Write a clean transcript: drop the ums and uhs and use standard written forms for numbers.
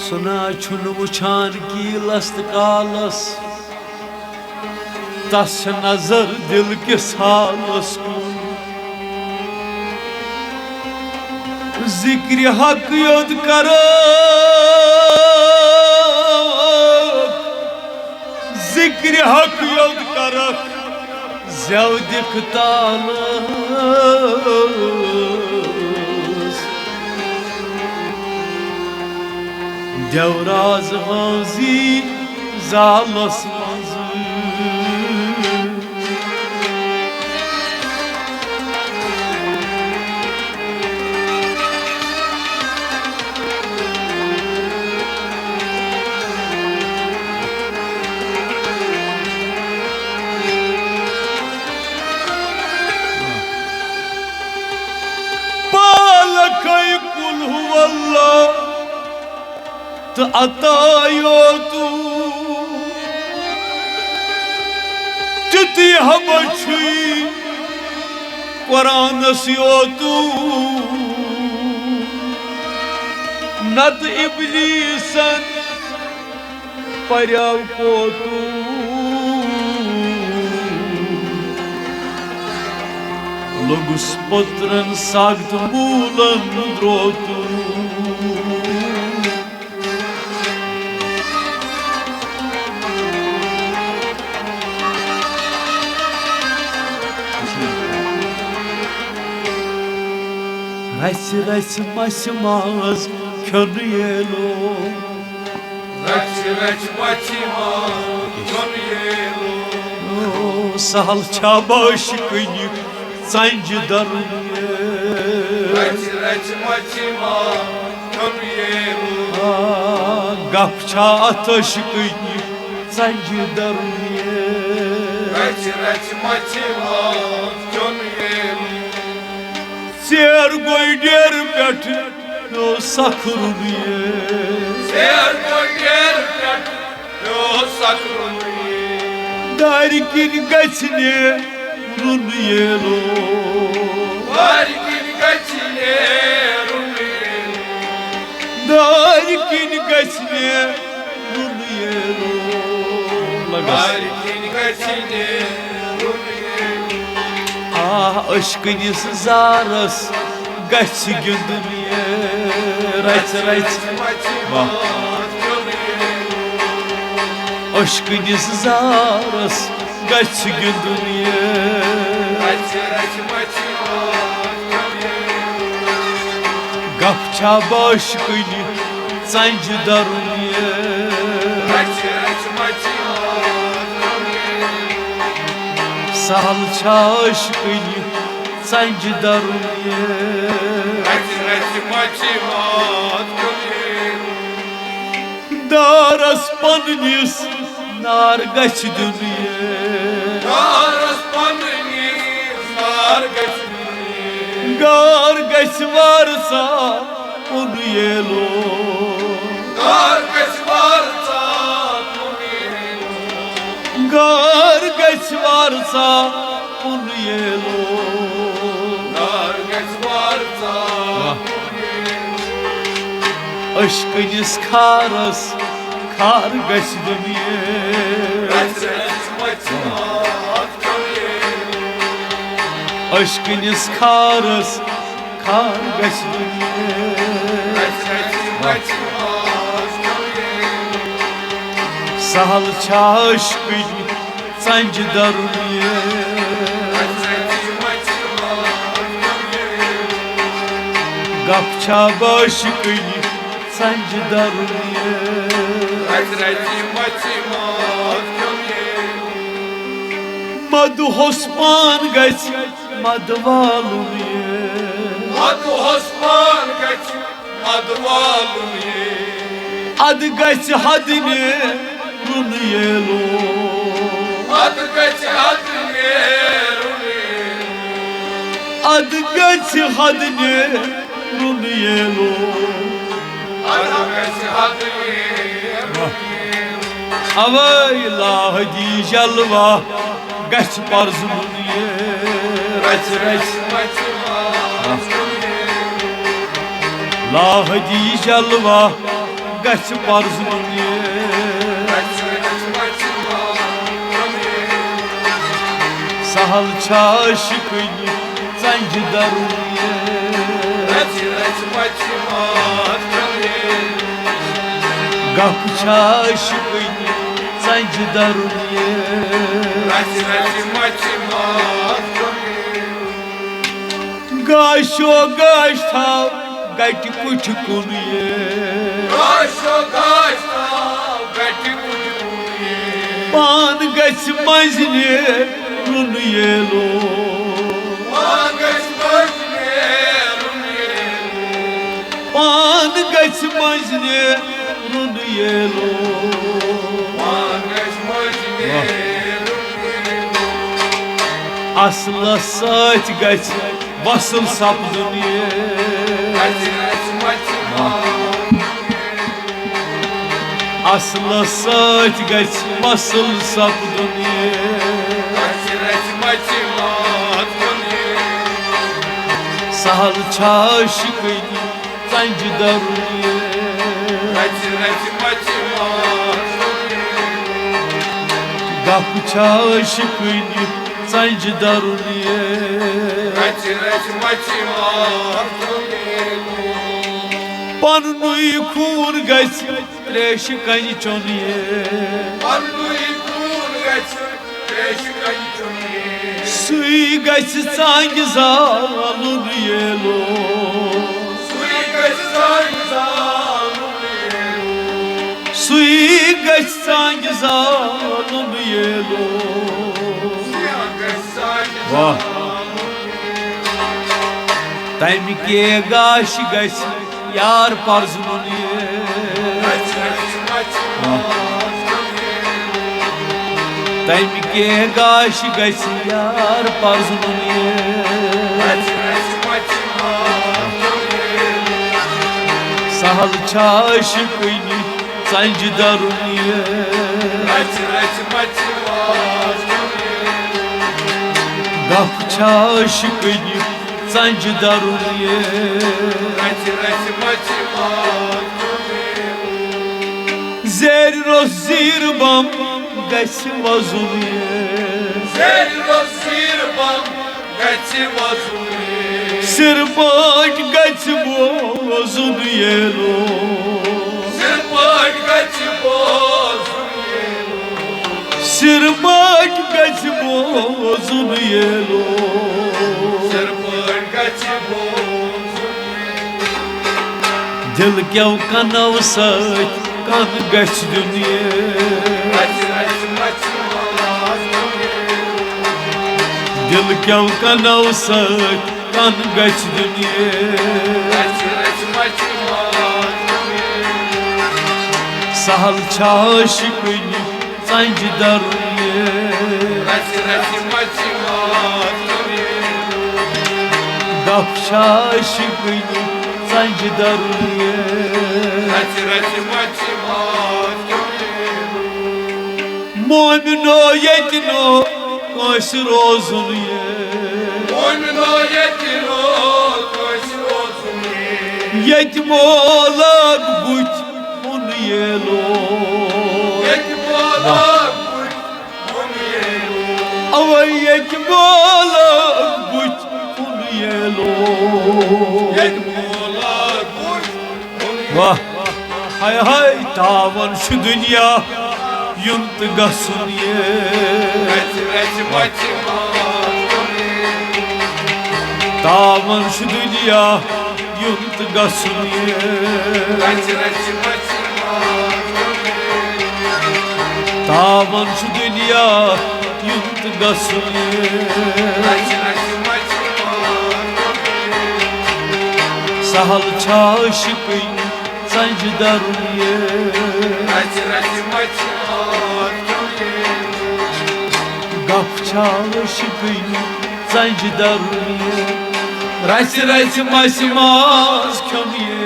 सुना छुन वुछान कीलस तो कालस तस नजर दिल किस हालस कुन जिक्र हक योद करो जिक्र हक योद करो ज़्याव दिखतालस देवराज हाजी जालस मंज कुल हुवल्लाह तो अतायो तू तिति हम छुई कुरान सियो तू नत इब्लीसन पर्याव को तू लोगुस पुत्रन साग्त मूलन द्रोतू रच रच मस माज खन येलो रच रच मस माज खन येलो सहल छा बाशिकनि संज दरुये रच रच मस माज खन येलो गप छा अतशिकनि संज दरुये रच रच मस माज खन येलो सेर गोई डेर पेट नो सखरुनिये सेर गोई डेर पेट नो सखरुनिये दार किन गछने रुनिये लो दार किन गछने रुनिये दार किन गछने रुनिये लो दार किन गछने अश्कनिस जारस गछ गिंदनिये रच रच अश्कनिस जारस गछ गिंदनिये गप छा बाशिकनि संज दरुनिये सहल छा अश्कनि संज दरुनिये दारस पन्निस नार गछ दुनिये दारस पन्निस नार गछ दुनिये गार गछ वारसा उन येलो गार गछ वारसा उन येलो गार गछ वारसा उन येलो गार गछ वारसा अश्कनिस खारस खार गछ दुनिये रच रच मच माज खन येलो अश्कनिस खारस खार गछ दुनिये रच रच मच माज खन येलो सहल छा अश्कनि संज दरुनिये रच रच मच माज खन येलो गप छा बाशिकनि संज दरुनिये रच रच मच माज खन येलो मधुहोस पान गछ मधवालुनिये मधुहोस पान गछ मधवालुनिये अद गछ हदने रुनिये लो अद गछ हदने रुनिये अद गछ हदने रुनिये लो अद गछ हदने अवै लाहदी जलवा गछ पर जुनिये रच रच लाहदी जलवा gach barzun ye Sahal çaşıkın zancı darun ye Gap çaşıkın zancı darun ye Gaşo gaş thav gati kuch kun ye Pan gach mazne run ye lo Pan gach mazne run ye lo Asla saç gach vasıl sapdun ye Asla saç gach vasıl sapdun ye Sahal çaşıkın zancı darun ye Gap çaşıkın zancı darun ye Panuy kur gach reş kançon ye Suy gach sangi zalun ye lo Suy gach sangi zalun ye lo Vah Taym ke gaş gach yar parzun ye Taym ke gaş gach yar parzun ye Sahal çaşıkın zancı darun ye Gap çaşıkın zancı darun ye Zerros zirbam gach vazun ye Sırpak gach bozun ye lo Sırpak gach bozun ye lo Dil kyav kanav saç kan gach dunye Dil kyav kanav saç kan gach dunye Sahal çaşıkın zancı darun ye Gap çaşıkın zancı darun ye Mu'mino yetino koş rozun ye Yetmolak buç mun ye lo Ava yetmolak buç mun ye lo Vah hay hay tavan şu dünya yuntgasın ye Tavan şu dünya yuntgasın ye Tavan şu dünya yuntgasın ye Sahal çaşıkın zancı darun ye Gap çaşıkın zancı darun ye Raç maşmaz kön ye